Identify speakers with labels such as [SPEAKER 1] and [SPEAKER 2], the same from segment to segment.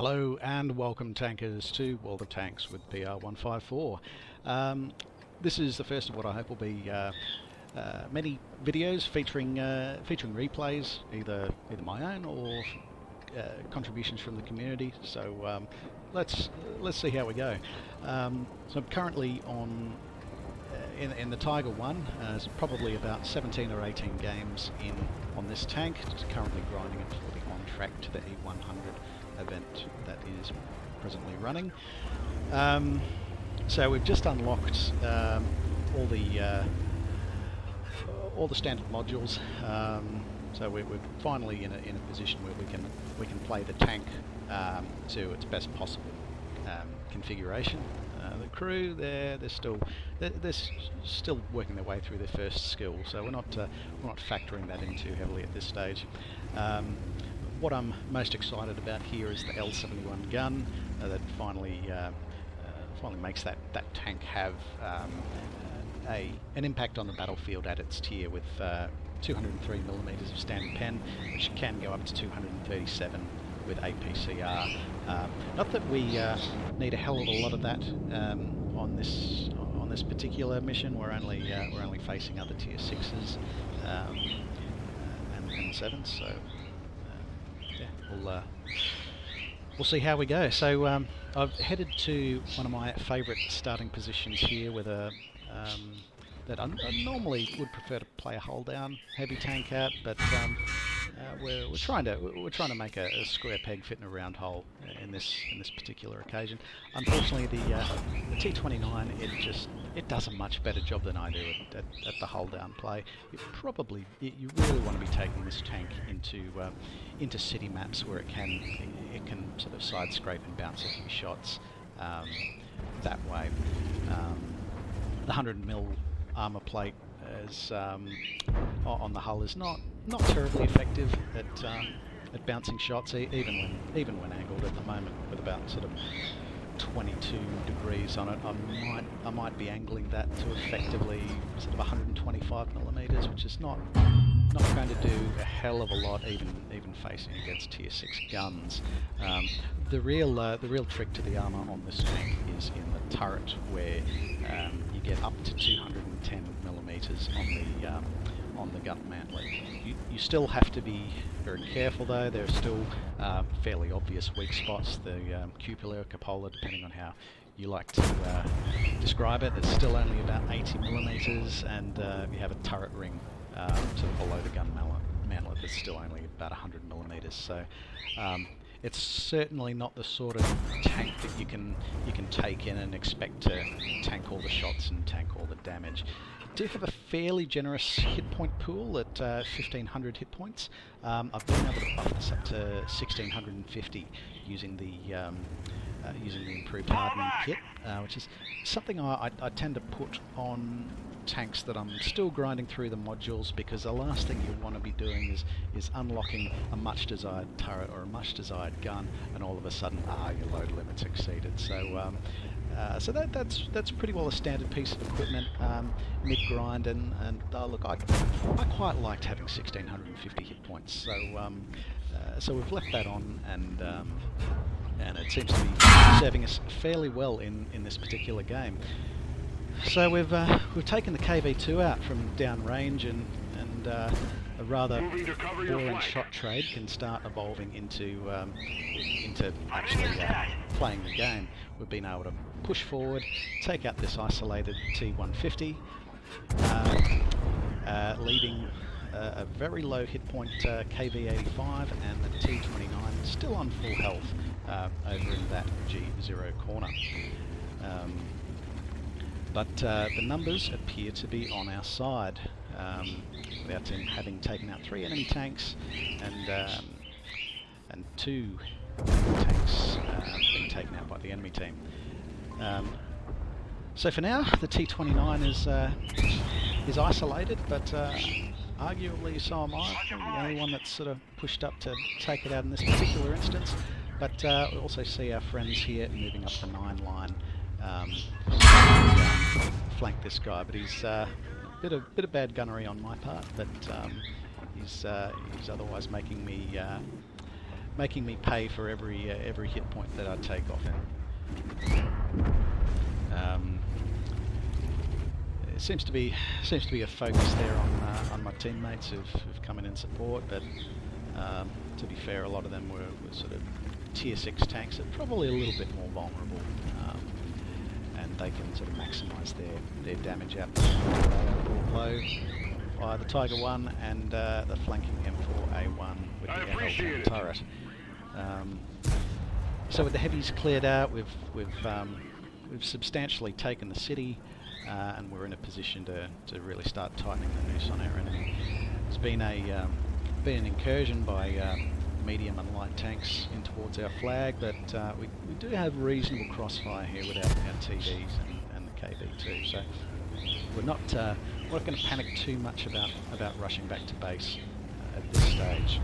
[SPEAKER 1] Hello and welcome tankers to World of Tanks with BR154. This is the first of what I hope will be many videos featuring replays, either my own or contributions from the community. So let's see how we go. So I'm currently on in the Tiger 1. There's probably about 17 or 18 games on this tank. It's currently grinding it for the on track to the E100 event that is presently running. So we've just unlocked all the standard modules. So we're finally in a position where we can play the tank to its best possible configuration. The crew they're still working their way through their first skill, so we're not factoring that in too heavily at this stage. What I'm most excited about here is the L71 gun that finally makes that tank have an impact on the battlefield at its tier with 203mm of standard pen, which can go up to 237 with APCR. Not that we need a hell of a lot of that on this particular mission. We're only facing other tier 6s and 7s, so yeah, we'll see how we go. So I've headed to one of my favourite starting positions here with a that I normally would prefer to play a hull down heavy tank at, but we're trying to make a square peg fit in a round hole in this particular occasion. Unfortunately, the T29 it does a much better job than I do at the hull down play. You really want to be taking this tank into city maps where it can sort of side scrape and bounce a few shots that way. The 100mm armor plate on the hull is not terribly effective at bouncing shots, even when angled at the moment with about sort of 22 degrees on it. I might be angling that to effectively sort of 125mm, which is not going to do a hell of a lot, even facing against tier 6 guns. The real trick to the armor on this tank is in the turret, where you get up to 210mm on the gun mantlet. You still have to be very careful though. There are still fairly obvious weak spots. The cupola, cupola, depending on how you like to describe it, it's still only about 80mm, and you have a turret ring sort of below the gun mantlet that's still only about 100mm. So it's certainly not the sort of tank that you can take in and expect to tank all the shots and tank all the damage. It do have a fairly generous hit point pool at 1500 hit points. I've been able to buff this up to 1650 using the improved Hardening kit, which is something I tend to put on tanks that I'm still grinding through the modules, because the last thing you want to be doing is unlocking a much desired turret or a much desired gun, and all of a sudden your load limit's exceeded. So so that's pretty well a standard piece of equipment mid grind, and look, I quite liked having 1650 hit points. So we've left that on, and it seems to be serving us fairly well in this particular game. So we've taken the KV2 out from downrange, and a rather boring shot trade can start evolving into actually playing the game. We've been able to push forward, take out this isolated T150, leaving a very low hit point KV85 and the T29 still on full health over in that G0 corner. But the numbers appear to be on our side, without him having taken out 3 enemy tanks and 2 tanks being taken out by the enemy team. So for now, the T29 is isolated, but arguably so am I. I'm the only one that's sort of pushed up to take it out in this particular instance. But we also see our friends here moving up the 9 line. Flank this guy, but he's a bit of bad gunnery on my part, but he's otherwise making me making me pay for every hit point that I take off him. It seems to be a focus there on my teammates who've come in support, but to be fair, a lot of them were sort of tier 6 tanks that are probably a little bit more vulnerable, and they can sort of maximise their damage out low via the Tiger 1 and the flanking M4A1 with the ML turret. So with the heavies cleared out, we've substantially taken the city, and we're in a position to really start tightening the noose on our enemy. It's been an incursion by medium and light tanks in towards our flag, but we do have reasonable crossfire here with our TDs and the KV2. So we're not going to panic too much about rushing back to base at this stage.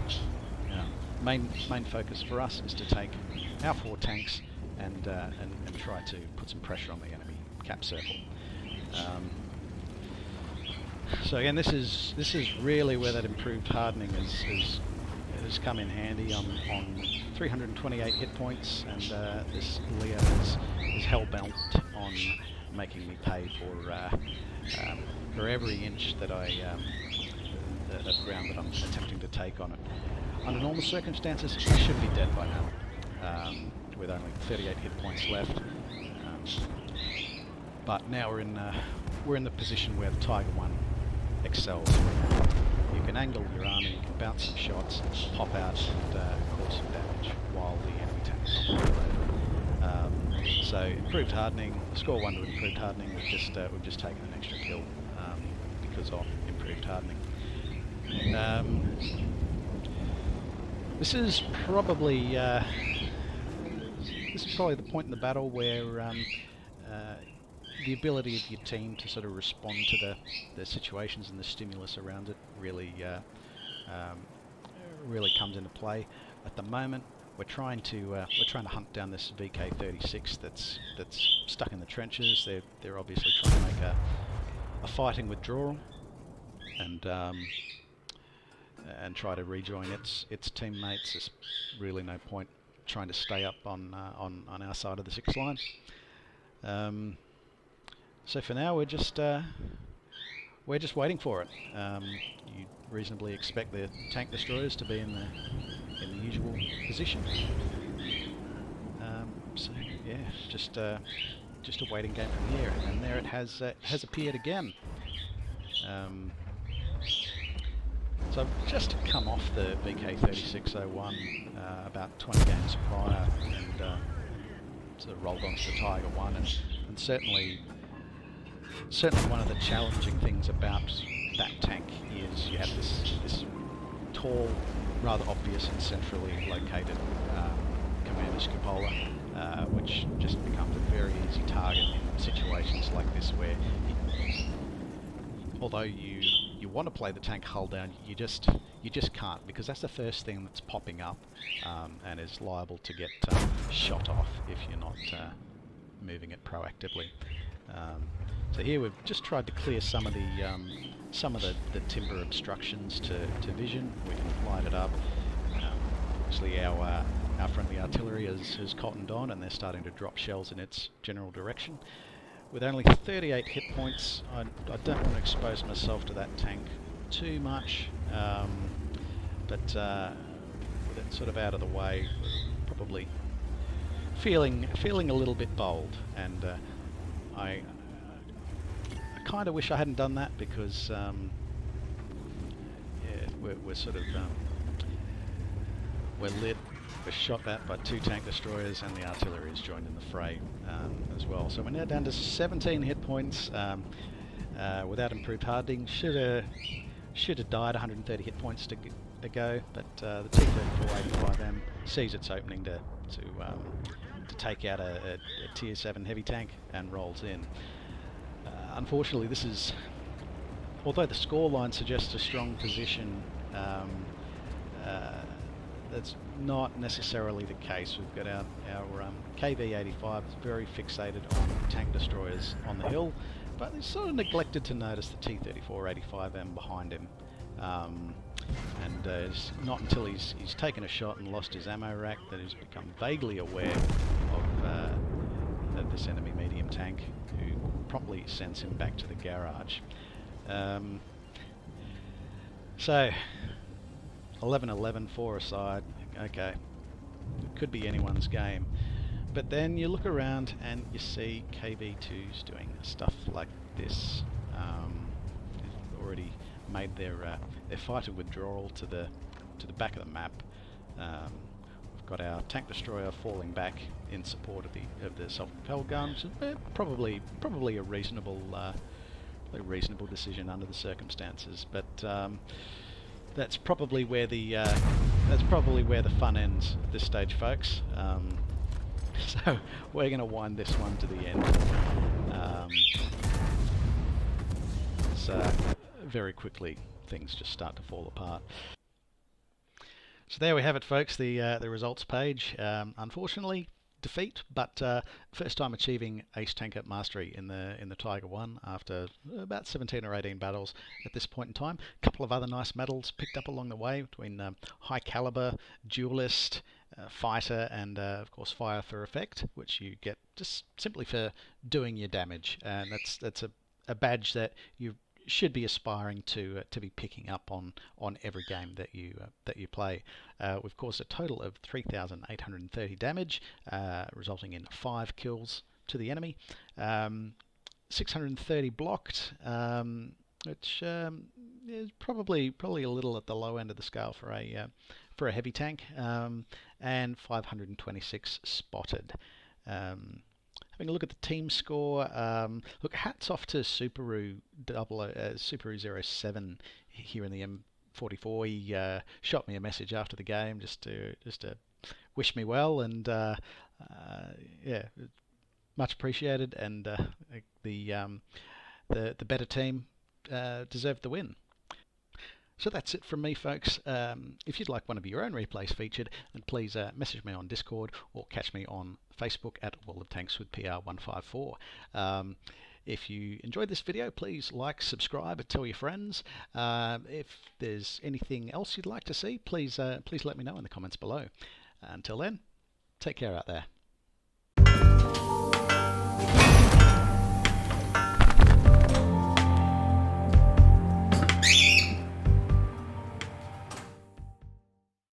[SPEAKER 1] Main focus for us is to take our 4 tanks and try to put some pressure on the enemy cap circle. So again, this is really where that improved hardening has come in handy on 328 hit points, and this Leo is hell-bent on making me pay for every inch that of ground that I'm attempting to take on it. Under normal circumstances, I should be dead by now, with only 38 hit points left. But now we're in the position where the Tiger 1 excels. You can angle your army, you can bounce some shots, pop out and cause some damage while the enemy tanks are over. So improved hardening, score 1 to improved hardening. We've just taken an extra kill because of improved hardening. This is probably the point in the battle where the ability of your team to sort of respond to the situations and the stimulus around it really comes into play. At the moment, we're trying to hunt down this VK36 that's stuck in the trenches. They're obviously trying to make a fighting withdrawal and try to rejoin its teammates. There's really no point trying to stay up on our side of the 6 line. So for now, we're just waiting for it. You reasonably expect the tank destroyers to be in the usual position. So yeah, just a waiting game from here, and there it has appeared again. So I've just come off the VK3601 about 20 games prior, and sort of rolled onto the Tiger 1, and certainly one of the challenging things about that tank is you have this tall, rather obvious and centrally located commander's cupola, which just becomes a very easy target in situations like this, where although you want to play the tank hull down, you just can't, because that's the first thing that's popping up, and is liable to get shot off if you're not moving it proactively. So here we've just tried to clear some of the timber obstructions to vision. We can light it up. Obviously our friendly artillery has cottoned on, and they're starting to drop shells in its general direction. With only 38 hit points, I don't want to expose myself to that tank too much, but with it sort of out of the way, probably feeling a little bit bold, and I kind of wish I hadn't done that, because yeah, we're sort of we're lit. We're shot at by 2 tank destroyers, and the artillery is joined in the fray as well. So we're now down to 17 hit points without improved hardening. Should have died 130 hit points to go, but the T-34-85M sees its opening to take out a tier 7 heavy tank and rolls in. Unfortunately, this is, although the scoreline suggests a strong position, that's not necessarily the case. We've got our KV-85 is very fixated on tank destroyers on the hill, but he's sort of neglected to notice the T-34-85M behind him. And it's not until he's taken a shot and lost his ammo rack that he's become vaguely aware of this enemy medium tank, who promptly sends him back to the garage. So 11-11, 4 aside. Okay, it could be anyone's game. But then you look around and you see KV2's doing stuff like this. They've already made their fighter withdrawal to the back of the map. We've got our tank destroyer falling back in support of the self-propelled guns. Probably a reasonable decision under the circumstances. But that's probably where the fun ends at this stage, folks. So we're going to wind this one to the end. Very quickly things just start to fall apart. So there we have it, folks. The results page. Unfortunately, defeat, but first time achieving Ace Tanker Mastery in the Tiger 1 after about 17 or 18 battles at this point in time. A couple of other nice medals picked up along the way between High Caliber, Duelist, Fighter, and of course Fire for Effect, which you get just simply for doing your damage, and that's a badge that you should be aspiring to be picking up on every game that you play. We've caused a total of 3,830 damage, resulting in 5 kills to the enemy. 630 blocked, which is probably a little at the low end of the scale for a heavy tank, and 526 spotted. Having a look at the team score, look, hats off to Subaru 07 here in the M44. He shot me a message after the game just to wish me well, and yeah, much appreciated. And the better team deserved the win. So that's it from me, folks. If you'd like one of your own replays featured, then please message me on Discord or catch me on Facebook at World of Tanks with PR154. If you enjoyed this video, please like, subscribe, and tell your friends. If there's anything else you'd like to see, please let me know in the comments below. Until then, take care out there.